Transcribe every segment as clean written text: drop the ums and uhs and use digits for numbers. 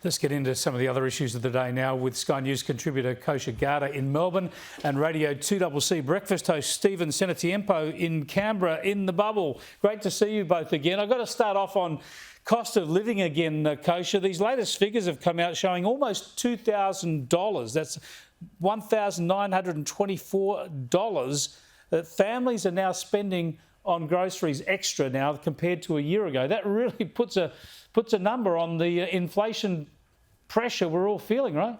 Let's get into some of the other issues of the day now with Sky News contributor Kosha Gada in Melbourne and Radio 2CC breakfast host Stephen Senatiempo in Canberra in the bubble. Great to see you both again. I've got to start off on cost of living again, Kosha. These latest figures have come out showing almost $2,000. That's $1,924 that families are now spending on groceries extra now compared to a year ago. That really puts a number on the inflation pressure we're all feeling, right?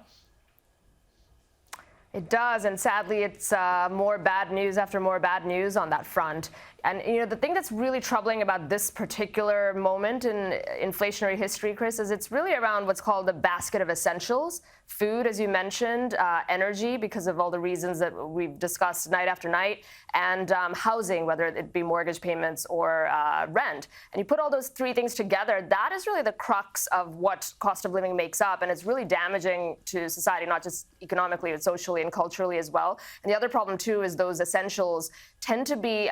It does, and sadly, it's more bad news after more bad news on that front. And, you know, the thing that's really troubling about this particular moment in inflationary history, Chris, is it's really around what's called the basket of essentials. Food, as you mentioned, energy, because of all the reasons that we've discussed night after night, and housing, whether it be mortgage payments or rent. And you put all those three things together, that is really the crux of what cost of living makes up. And it's really damaging to society, not just economically, but socially and culturally as well. And the other problem, too, is those essentials tend to be,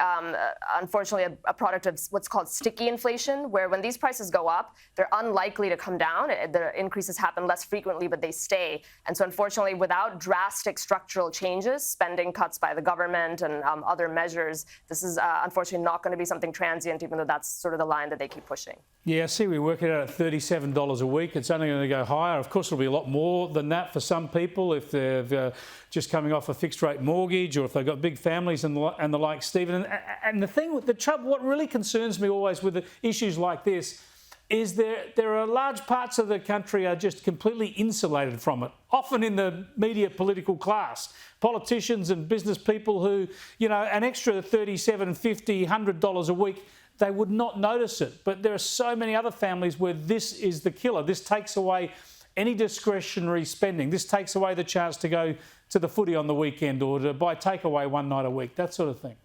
unfortunately, a product of what's called sticky inflation, where when these prices go up, they're unlikely to come down. The increases happen less frequently, but they stay. And so, unfortunately, without drastic structural changes, spending cuts by the government and other measures, this is unfortunately not going to be something transient, even though that's sort of the line that they keep pushing. Yeah, see, we work it out at $37 a week. It's only going to go higher. Of course, it'll be a lot more than that for some people if they're just coming off a fixed rate mortgage or if they've got big families and the like, Stephen. And the thing with the trouble, what really concerns me always with the issues like this is there are large parts of the country are just completely insulated from it, often in the media political class. Politicians and business people who, you know, an extra $37, $50, $100 a week, they would not notice it. But there are so many other families where this is the killer. This takes away any discretionary spending. This takes away the chance to go to the footy on the weekend or to buy takeaway one night a week, that sort of thing.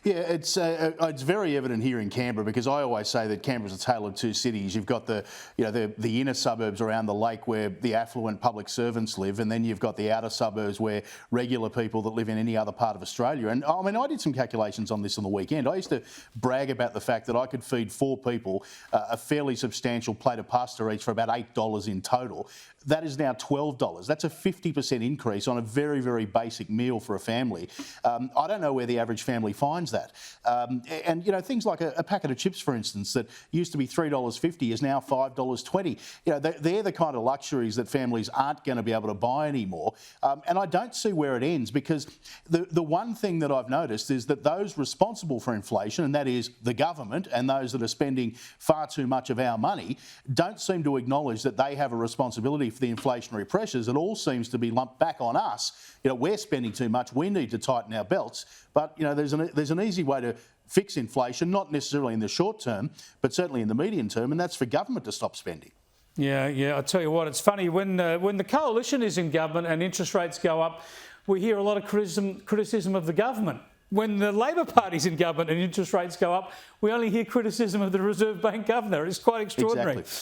Yeah, it's very evident here in Canberra, because I always say that Canberra's a tale of two cities. You've got the inner suburbs around the lake where the affluent public servants live, and then you've got the outer suburbs where regular people that live in any other part of Australia. And I mean, I did some calculations on this on the weekend. I used to brag about the fact that I could feed four people a fairly substantial plate of pasta each for about $8 in total. That is now $12. That's a 50% increase on a very, very basic meal for a family. I don't know where the average family finds that. And, you know, things like a packet of chips, for instance, that used to be $3.50 is now $5.20. You know, they're the kind of luxuries that families aren't going to be able to buy anymore. And I don't see where it ends, because the one thing that I've noticed is that those responsible for inflation, and that is the government and those that are spending far too much of our money, don't seem to acknowledge that they have a responsibility for the inflationary pressures. It all seems to be lumped back on us. You know, we're spending too much, we need to tighten our belts. But, you know, there's an easy way to fix inflation, not necessarily in the short term, but certainly in the medium term, and that's for government to stop spending. Yeah, I tell you what, it's funny, when the coalition is in government and interest rates go up, we hear a lot of criticism of the government. When the Labor Party's in government and interest rates go up, we only hear criticism of the Reserve Bank governor. It's quite extraordinary. Exactly.